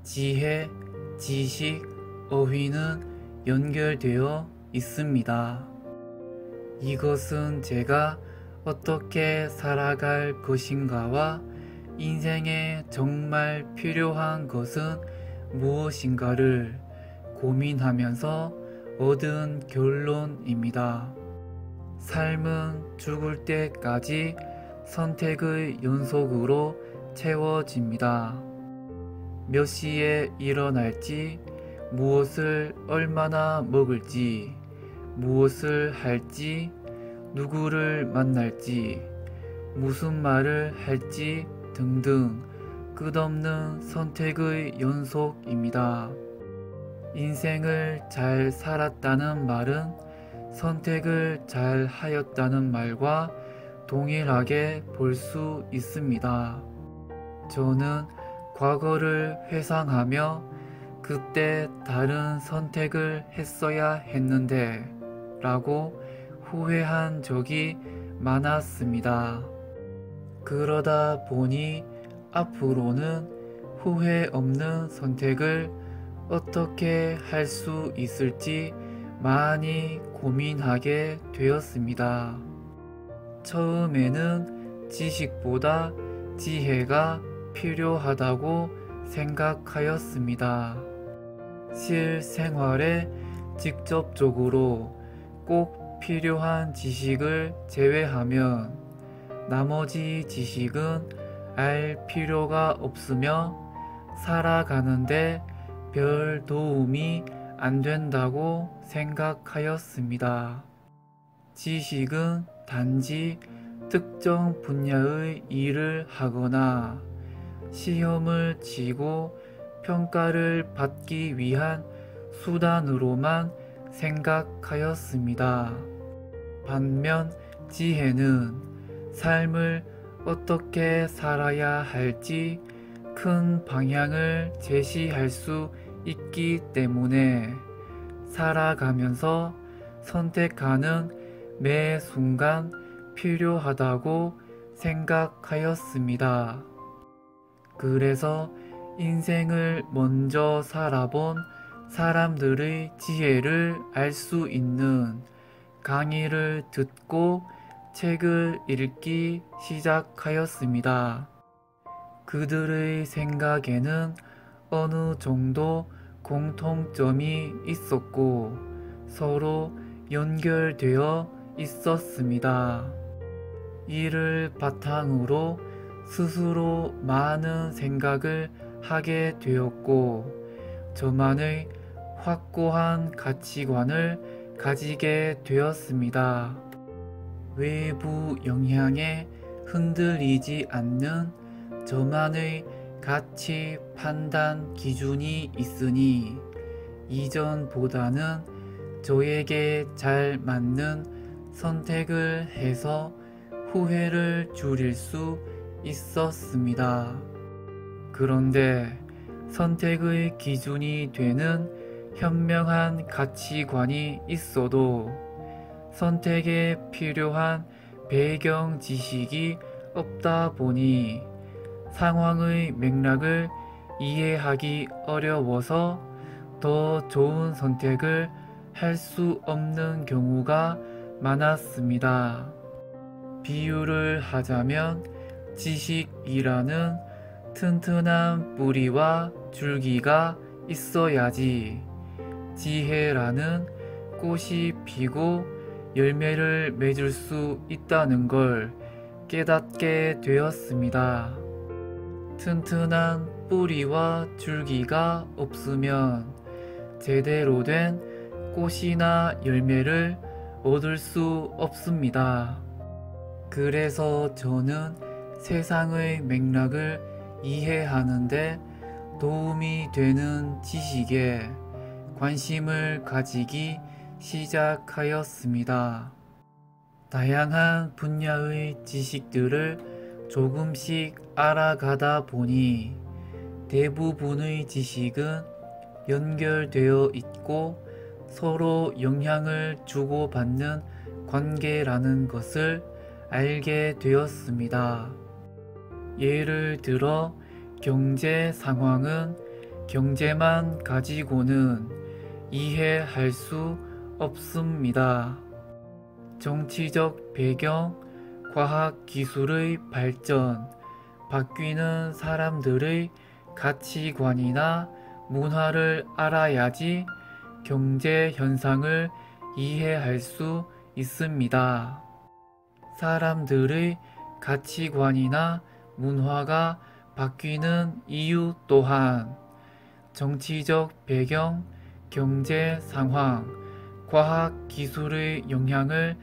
지혜, 지식, 어휘는 연결되어 있습니다. 이것은 제가 어떻게 살아갈 것인가와 인생에 정말 필요한 것은 무엇인가를 고민하면서 얻은 결론입니다. 삶은 죽을 때까지 선택의 연속으로 채워집니다. 몇 시에 일어날지, 무엇을 얼마나 먹을지, 무엇을 할지, 누구를 만날지, 무슨 말을 할지 등등 끝없는 선택의 연속입니다. 인생을 잘 살았다는 말은 선택을 잘 하였다는 말과 동일하게 볼 수 있습니다. 저는 과거를 회상하며 그때 다른 선택을 했어야 했는데 라고 후회한 적이 많았습니다. 그러다 보니 앞으로는 후회 없는 선택을 어떻게 할 수 있을지 많이 고민하게 되었습니다. 처음에는 지식보다 지혜가 필요하다고 생각하였습니다. 실생활에 직접적으로 꼭 필요한 지식을 제외하면 나머지 지식은 알 필요가 없으며 살아가는데 별 도움이 안 된다고 생각하였습니다. 지식은 단지 특정 분야의 일을 하거나 시험을 치고 평가를 받기 위한 수단으로만 생각하였습니다. 반면 지혜는 삶을 어떻게 살아야 할지 큰 방향을 제시할 수 있기 때문에 살아가면서 선택하는 매 순간 필요하다고 생각하였습니다. 그래서 인생을 먼저 살아본 사람들의 지혜를 알 수 있는 강의를 듣고 책을 읽기 시작하였습니다. 그들의 생각에는 어느 정도 공통점이 있었고 서로 연결되어 있었습니다. 이를 바탕으로 스스로 많은 생각을 하게 되었고 저만의 확고한 가치관을 가지게 되었습니다. 외부 영향에 흔들리지 않는 저만의 가치 판단 기준이 있으니 이전보다는 저에게 잘 맞는 선택을 해서 후회를 줄일 수 있었습니다. 그런데 선택의 기준이 되는 현명한 가치관이 있어도 선택에 필요한 배경 지식이 없다 보니 상황의 맥락을 이해하기 어려워서 더 좋은 선택을 할 수 없는 경우가 많았습니다. 비유를 하자면 지식이라는 튼튼한 뿌리와 줄기가 있어야지 지혜라는 꽃이 피고 열매를 맺을 수 있다는 걸 깨닫게 되었습니다. 튼튼한 뿌리와 줄기가 없으면 제대로 된 꽃이나 열매를 얻을 수 없습니다. 그래서 저는 세상의 맥락을 이해하는데 도움이 되는 지식에 관심을 가지기 시작하였습니다. 다양한 분야의 지식들을 조금씩 알아가다 보니 대부분의 지식은 연결되어 있고 서로 영향을 주고받는 관계라는 것을 알게 되었습니다. 예를 들어 경제 상황은 경제만 가지고는 이해할 수 없습니다. 정치적 배경, 과학기술의 발전, 바뀌는 사람들의 가치관이나 문화를 알아야지 경제 현상을 이해할 수 있습니다. 사람들의 가치관이나 문화가 바뀌는 이유 또한 정치적 배경, 경제 상황, 과학 기술의 영향을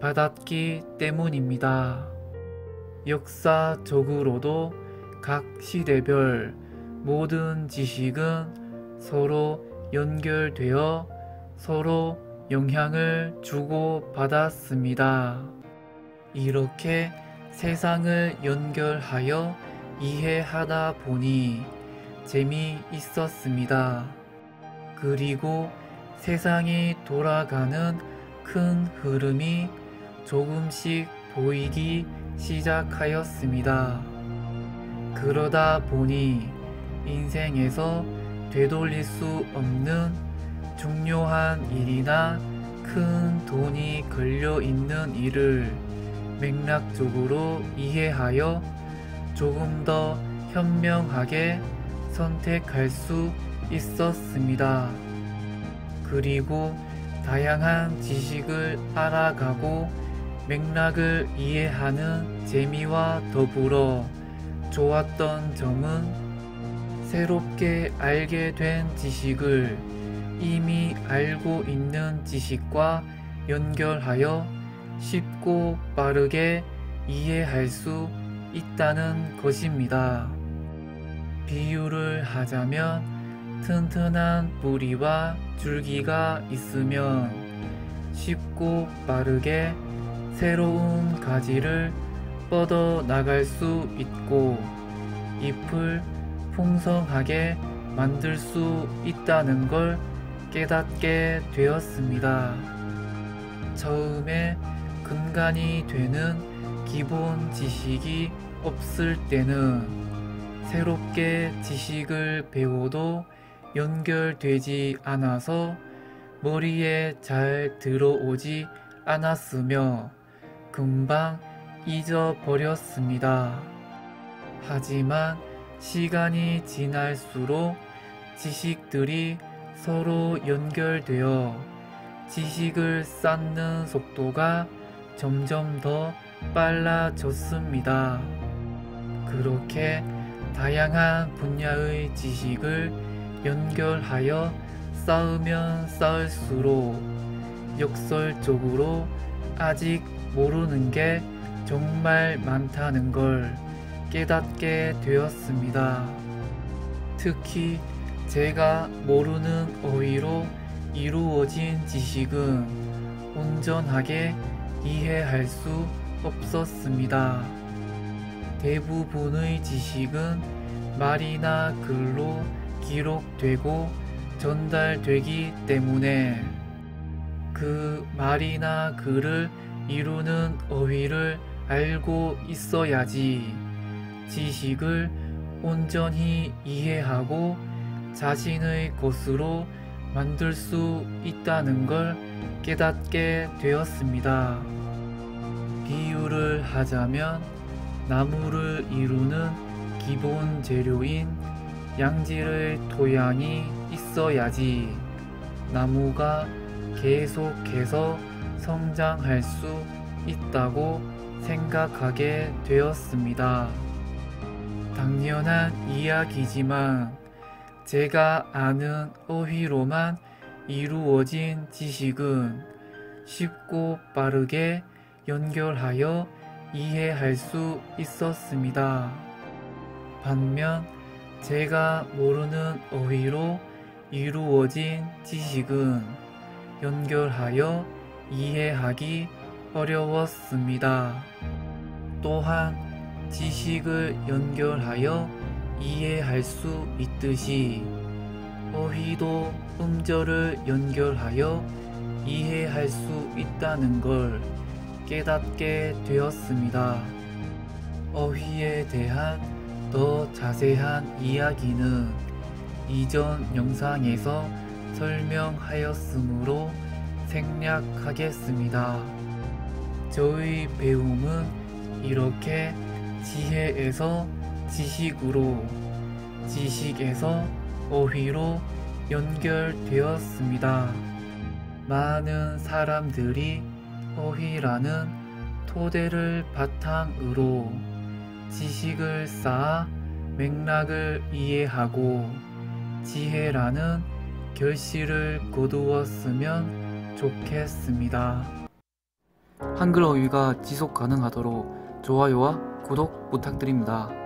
받았기 때문입니다. 역사적으로도 각 시대별 모든 지식은 서로 연결되어 서로 영향을 주고받았습니다. 이렇게 세상을 연결하여 이해하다 보니 재미있었습니다. 그리고 세상이 돌아가는 큰 흐름이 조금씩 보이기 시작하였습니다. 그러다 보니 인생에서 되돌릴 수 없는 중요한 일이나 큰 돈이 걸려 있는 일을 맥락적으로 이해하여 조금 더 현명하게 선택할 수 있었습니다. 그리고 다양한 지식을 알아가고 맥락을 이해하는 재미와 더불어 좋았던 점은 새롭게 알게 된 지식을 이미 알고 있는 지식과 연결하여 쉽고 빠르게 이해할 수 있다는 것입니다. 비유를 하자면 튼튼한 뿌리와 줄기가 있으면 쉽고 빠르게 새로운 가지를 뻗어 나갈 수 있고 잎을 풍성하게 만들 수 있다는 걸 깨닫게 되었습니다. 처음에 근간이 되는 기본 지식이 없을 때는 새롭게 지식을 배워도 연결되지 않아서 머리에 잘 들어오지 않았으며 금방 잊어버렸습니다. 하지만 시간이 지날수록 지식들이 서로 연결되어 지식을 쌓는 속도가 점점 더 빨라졌습니다. 그렇게 다양한 분야의 지식을 연결하여 쌓으면 쌓을수록 역설적으로 아직 모르는 게 정말 많다는 걸 깨닫게 되었습니다. 특히 제가 모르는 어휘로 이루어진 지식은 온전하게 이해할 수 없었습니다. 대부분의 지식은 말이나 글로 기록되고 전달되기 때문에 그 말이나 글을 이루는 어휘를 알고 있어야지 지식을 온전히 이해하고 자신의 것으로 만들 수 있다는 걸 깨닫게 되었습니다. 비유를 하자면 나무를 이루는 기본 재료인 양질의 토양이 있어야지 나무가 계속해서 성장할 수 있다고 생각하게 되었습니다. 당연한 이야기지만 제가 아는 어휘로만 이루어진 지식은 쉽고 빠르게 연결하여 이해할 수 있었습니다. 반면 제가 모르는 어휘로 이루어진 지식은 연결하여 이해하기 어려웠습니다. 또한 지식을 연결하여 이해할 수 있듯이 어휘도 음절을 연결하여 이해할 수 있다는 걸 깨닫게 되었습니다. 어휘에 대한 더 자세한 이야기는 이전 영상에서 설명하였으므로 생략하겠습니다. 저의 배움은 이렇게 지혜에서 지식으로, 지식에서 어휘로 연결되었습니다. 많은 사람들이 어휘라는 토대를 바탕으로 지식을 쌓아 맥락을 이해하고 지혜라는 결실을 거두었으면 좋겠습니다. 한글 어휘가 지속 가능하도록 좋아요와 구독 부탁드립니다.